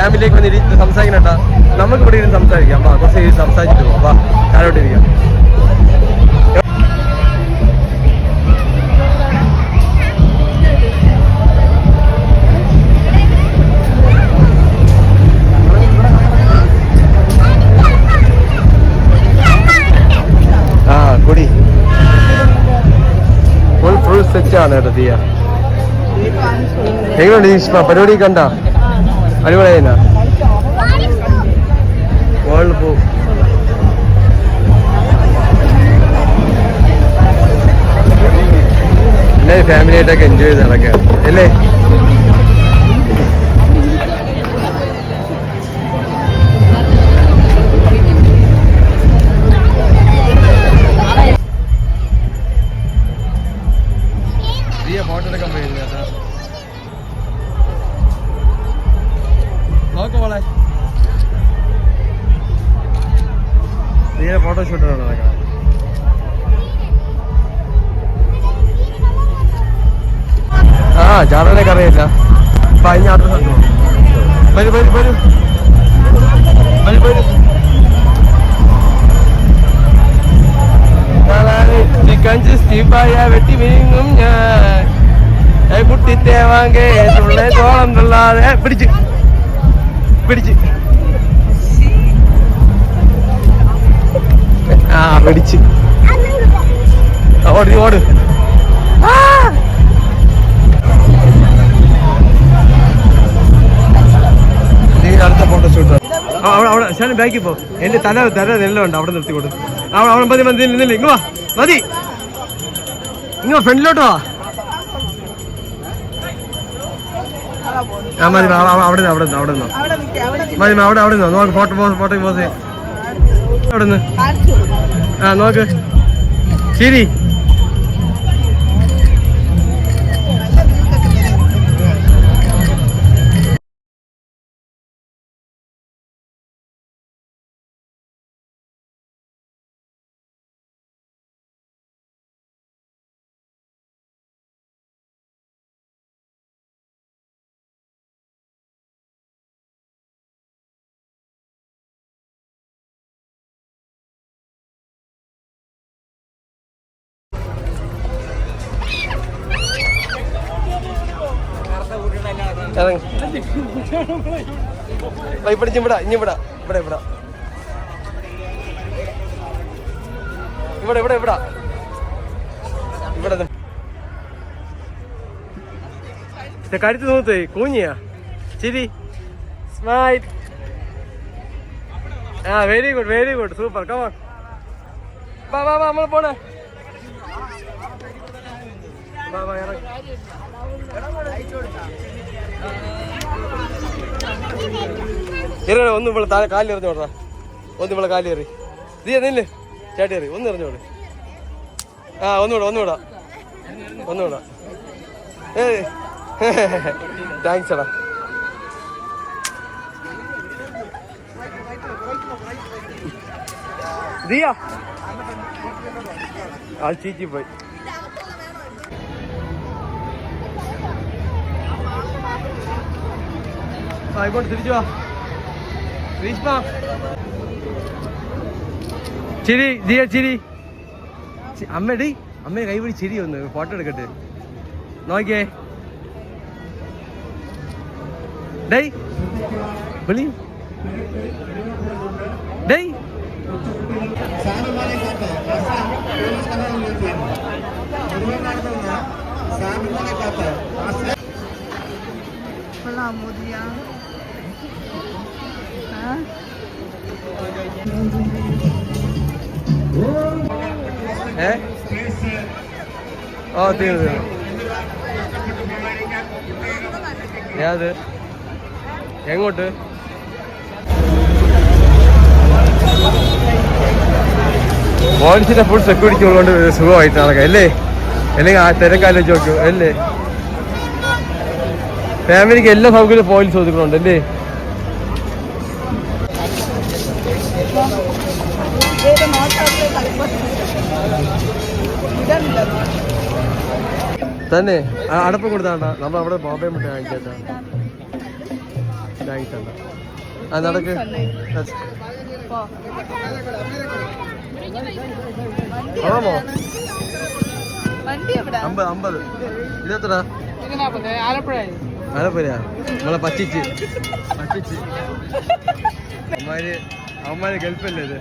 ഫാമിലിയിലേക്ക് വന്ന് സംസാരിക്കണട്ടാ. നമുക്ക് ഇവിടെ ഇരുന്ന് സംസാരിക്കാം. വാ, കുറച്ച് സംസാരിച്ചിട്ട് പോവാം. വാ, താഴോട്ടിരിക്കാം. കുടി ഫുൾ സെറ്റാണ് കേട്ടോ തീയ. എങ്ങനെയുണ്ട് ഈശ്മ പരിപാടി കണ്ട? അടിപൊളിയാ. വേൾഡ് പോ എല്ലാവരും ഫാമിലി ആയിട്ടൊക്കെ എൻജോയ് ചെയ്ത് നടക്കുകയാണ് അല്ലേ? ഫോട്ടോ എടുക്കാൻ പോയിരുന്നു കേട്ടോ. നോക്ക് മോളെ, തീരെ ഫോട്ടോഷൂട്ടാണ് നടക്കണം. ആ ചാടനൊക്കെ അറിയില്ല. അപ്പൊ അതിന് അഡ്രസ് ഉണ്ടോ? വരൂ വരൂ വരൂ വരൂ വരൂ. ചിക്കൻ സ്റ്റീപ്പായ വെട്ടി വീങ്ങും ഞാൻ കുട്ടി തേവാങ്കേ തുള്ളേ തോളം തുള്ളാതെ പിടിച്ച് പിടിച്ച് ആ പിടിച്ച് ഓടി ഓട്. അടുത്ത ഫോട്ടോഷൂട്ട് അവിടെ ശാലും ബാക്കിൽ പോ. എന്റെ തല നെല്ലാം ഉണ്ട്, അവിടെ നിർത്തി കൊടുക്കും. അവിടെ മതി മതി നിന്നില്ല. ഇങ്ങോ മതി, ഇങ്ങോ ഫ്രണ്ടിലോട്ട് വാ. ആ മതി, അവിടെ അവിടെ നിന്നോ മതി. അവിടെ നിന്നോ നോക്ക്. ഫോട്ടോ പോസ് അവിടെ നിന്ന്. ആ നോക്ക് ശരി. ഇവിടെ ഇവിടെ ഇവിടെ ഇവിടെ ഇവിടെ ഇവിടെ ഇവിടെ ഇവിടെ ഇവിടെ കരുത്ത് നോത്ത് കൂഞ്ഞിയാ ചിരി സ്മൈൽ. ആ വെരി ഗുഡ് സൂപ്പർ. കമോൺ വാ വാ വാ നമ്മൾ പോണേ. വാ വാ ഇറങ്ങി. ഒന്ന് ഇവിടെ താഴെ കാലിൽ എറിഞ്ഞോടാ. ഒന്ന് ഇവിടെ കാലിൽ നീ നില്ലേ ചേട്ടി എറി. ഒന്ന് എറിഞ്ഞോട്. ആ ഒന്നുകൂടാ താങ്ക്സ് എടാ. ദിയ ആ ചീച്ചി പോയി. ആയിക്കോട്ടെ തിരിച്ചു വാ. ചിരി ദിയ ചിരി. അമ്മയുടെ അമ്മയെ കൈപിടി ചിരി. ഒന്ന് ഫോട്ടോ എടുക്കട്ടെ. നോക്കിയേ ഡേയ് വിളി ഡേയ്. ഓ തീർന്നു. ഏത് എങ്ങോട്ട്? പോലീസിന്റെ ഫുൾ സെക്യൂരിറ്റി ഉള്ളതുകൊണ്ട് സുഖമായിട്ട് നടക്കാം അല്ലേ? അല്ലെങ്കിൽ ആ തിരക്കാലം ചോദിക്കും അല്ലേ? ഫാമിലിക്ക് എല്ലാ സൗകര്യവും പോലീസ് ഒതുക്കുന്നുണ്ട് അല്ലേ? തന്നെ അടപ്പം കൊടുത്താണ്ട നമ്മൾ അവിടെ ബോംബെ മുട്ട വാങ്ങിച്ചേട്ടാ. ആ നടക്ക്. ആണോ? 50. ഇതെത്ര? ആലപ്പുഴ. നമ്മളെ പറ്റിച്ച് അവന്മാര് ഗൾഫല്ലേ ഇത്.